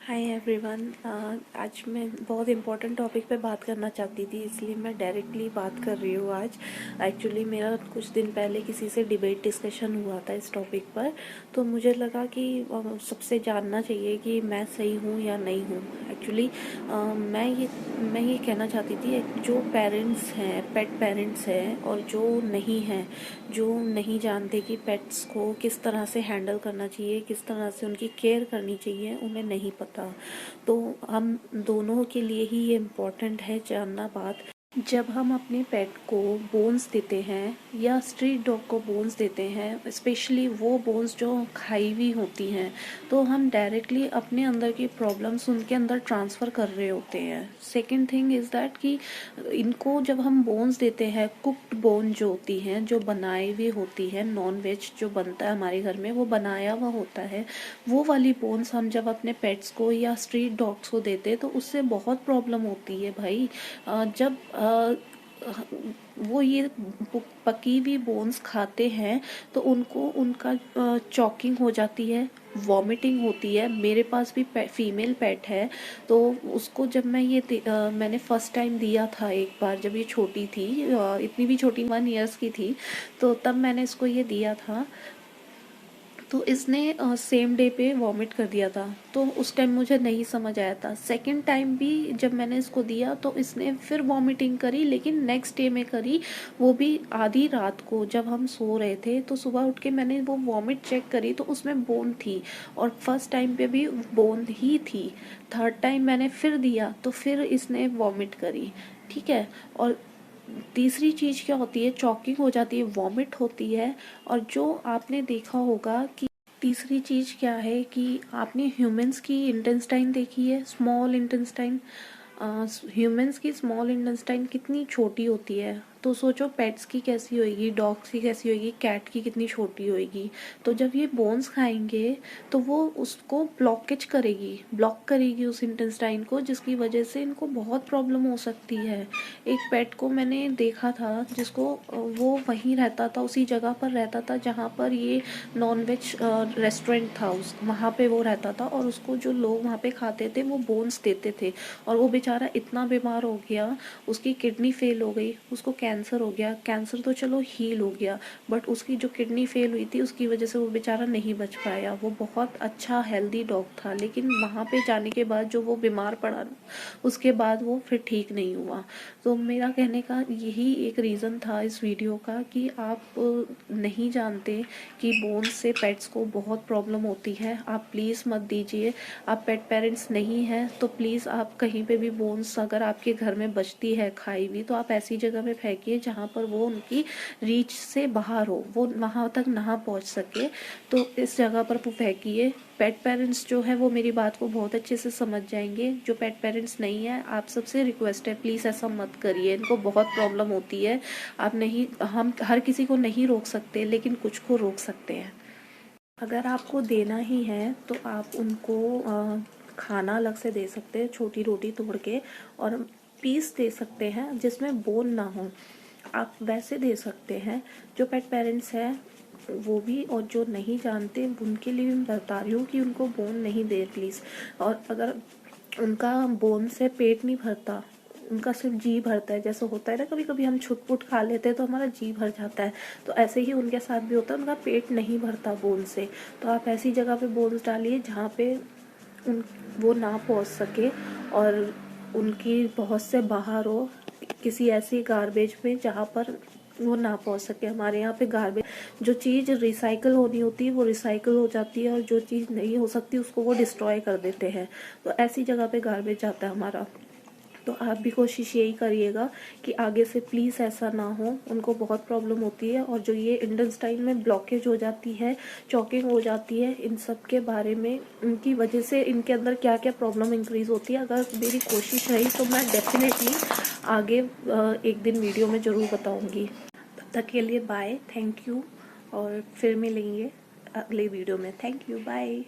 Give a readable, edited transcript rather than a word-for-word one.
Hi everyone. आज मैं बहुत इम्पोर्टेंट टॉपिक पे बात करना चाहती थी, इसलिए मैं डायरेक्टली बात कर रही हूँ आज। एक्चुअली मेरा कुछ दिन पहले किसी से डिबेट डिस्कशन हुआ था इस टॉपिक पर, तो मुझे लगा कि सबसे जानना चाहिए कि मैं सही हूँ या नहीं हूँ। एक्चुअली मैं ये कहना चाहती थी, जो पेरेंट्स हैं, पेट पेरेंट्स हैं, और जो नहीं हैं, जो नहीं जानते कि पेट्स को किस तरह से हैंडल करना चाहिए, किस तरह से उनकी केयर करनी चाहिए, उन्हें नहीं पता। तो हम दोनों के लिए ही ये इम्पोर्टेंट है जानना बात। जब हम अपने पेट को बोन्स देते हैं या स्ट्रीट डॉग को बोन्स देते हैं, स्पेशली वो बोन्स जो खाई हुई होती हैं, तो हम डायरेक्टली अपने अंदर की प्रॉब्लम्स उनके अंदर ट्रांसफ़र कर रहे होते हैं। सेकंड थिंग इज़ दैट कि इनको जब हम बोन्स देते हैं, कुक्ड बोन जो होती हैं, जो बनाई हुई होती है, नॉन वेज जो बनता है हमारे घर में वो बनाया हुआ होता है, वो वाली बोन्स हम जब अपने पेट्स को या स्ट्रीट डॉग्स को देते हैं तो उससे बहुत प्रॉब्लम होती है भाई। जब वो ये पकी हुई बोन्स खाते हैं तो उनको उनका चॉकिंग हो जाती है, वॉमिटिंग होती है। मेरे पास भी फीमेल पेट है, तो उसको जब मैंने फर्स्ट टाइम दिया था एक बार, जब ये छोटी थी, इतनी भी छोटी 1 ईयर्स की थी, तो तब मैंने इसको ये दिया था। तो इसने सेम डे पे वॉमिट कर दिया था, तो उस टाइम मुझे नहीं समझ आया था। सेकंड टाइम भी जब मैंने इसको दिया तो इसने फिर वॉमिटिंग करी, लेकिन नेक्स्ट डे में करी, वो भी आधी रात को जब हम सो रहे थे। तो सुबह उठ के मैंने वो वॉमिट चेक करी तो उसमें बोन थी, और फर्स्ट टाइम पे भी बोन ही थी। थर्ड टाइम मैंने फिर दिया तो फिर इसने वॉमिट करी, ठीक है। और तीसरी चीज़ क्या होती है, चॉकिंग हो जाती है, वॉमिट होती है। और जो आपने देखा होगा कि तीसरी चीज़ क्या है कि आपने ह्यूमंस की इंटेस्टाइन देखी है, स्मॉल इंटेस्टाइन। ह्यूमंस की स्मॉल इंटेस्टाइन कितनी छोटी होती है, तो सोचो पेट्स की कैसी होएगी, डॉग्स की कैसी होएगी, कैट की कितनी छोटी होएगी। तो जब ये बोन्स खाएंगे तो वो उसको ब्लॉक करेगी उस इंटेस्टाइन को, जिसकी वजह से इनको बहुत प्रॉब्लम हो सकती है। एक पेट को मैंने देखा था जिसको वो वहीं रहता था, उसी जगह पर रहता था जहाँ पर ये नॉनवेज रेस्टोरेंट था, उस वहाँ पे वो रहता था, और उसको जो लोग वहाँ पे खाते थे वो बोन्स देते थे। और वो बेचारा इतना बीमार हो गया, उसकी किडनी फेल हो गई, उसको कैंसर हो गया। कैंसर तो चलो हील हो गया, बट उसकी जो किडनी फेल हुई थी उसकी वजह से वो बेचारा नहीं बच पाया। वो बहुत अच्छा हेल्दी डॉग था, लेकिन वहाँ पे जाने के बाद जो वो बीमार पड़ा ना, उसके बाद वो फिर ठीक नहीं हुआ। तो मेरा कहने का यही एक रीज़न था इस वीडियो का कि आप नहीं जानते कि बोन्स से पेट्स को बहुत प्रॉब्लम होती है। आप प्लीज़ मत दीजिए। आप पेट पेरेंट्स नहीं हैं तो प्लीज़ आप कहीं पे भी बोन्स अगर आपके घर में बचती है खाई हुई, तो आप ऐसी जगह में फेंकिए जहाँ पर वो उनकी रीच से बाहर हो, वो वहाँ तक ना पहुँच सके, तो इस जगह पर फेंकिए। पेट पेरेंट्स जो है वो मेरी बात को बहुत अच्छे से समझ जाएंगे। जो पेट पेरेंट्स नहीं है, आप सबसे रिक्वेस्ट है प्लीज़ ऐसा मत करिए, इनको बहुत प्रॉब्लम होती है। आप नहीं, हम हर किसी को नहीं रोक सकते, लेकिन कुछ को रोक सकते हैं। अगर आपको देना ही है तो आप उनको खाना अलग से दे सकते हैं, छोटी रोटी तोड़ के, और पीस दे सकते हैं जिसमें बोन ना हो, आप वैसे दे सकते हैं। जो पेट पेरेंट्स हैं वो भी, और जो नहीं जानते उनके लिए भी मैं बता रही हूँ कि उनको बोन नहीं दे प्लीज़। और अगर उनका बोन से पेट नहीं भरता, उनका सिर्फ जी भरता है, जैसे होता है ना कभी कभी हम छुट पुट खा लेते हैं तो हमारा जी भर जाता है, तो ऐसे ही उनके साथ भी होता है, उनका पेट नहीं भरता बोन से। तो आप ऐसी जगह पे बोन्स डालिए जहाँ पे उन वो ना पहुँच सके, और उनकी बहुत से बाहर हो, किसी ऐसी गार्बेज में जहाँ पर वो ना पहुँच सके। हमारे यहाँ पे गार्बेज, जो चीज़ रिसाइकल होनी होती है वो रिसाइकल हो जाती है, और जो चीज़ नहीं हो सकती उसको वो डिस्ट्रॉय कर देते हैं। तो ऐसी जगह पे गार्बेज जाता है हमारा। तो आप भी कोशिश यही करिएगा कि आगे से प्लीज़ ऐसा ना हो। उनको बहुत प्रॉब्लम होती है, और जो ये इंटेस्टाइन में ब्लॉकेज हो जाती है, चॉकिंग हो जाती है, इन सब के बारे में, उनकी वजह से इनके अंदर क्या क्या प्रॉब्लम इंक्रीज़ होती है, अगर मेरी कोशिश रही तो मैं डेफिनेटली आगे एक दिन वीडियो में ज़रूर बताऊँगी। तब तक के लिए बाय, थैंक यू, और फिर मिलेंगे अगले वीडियो में। Thank you, bye.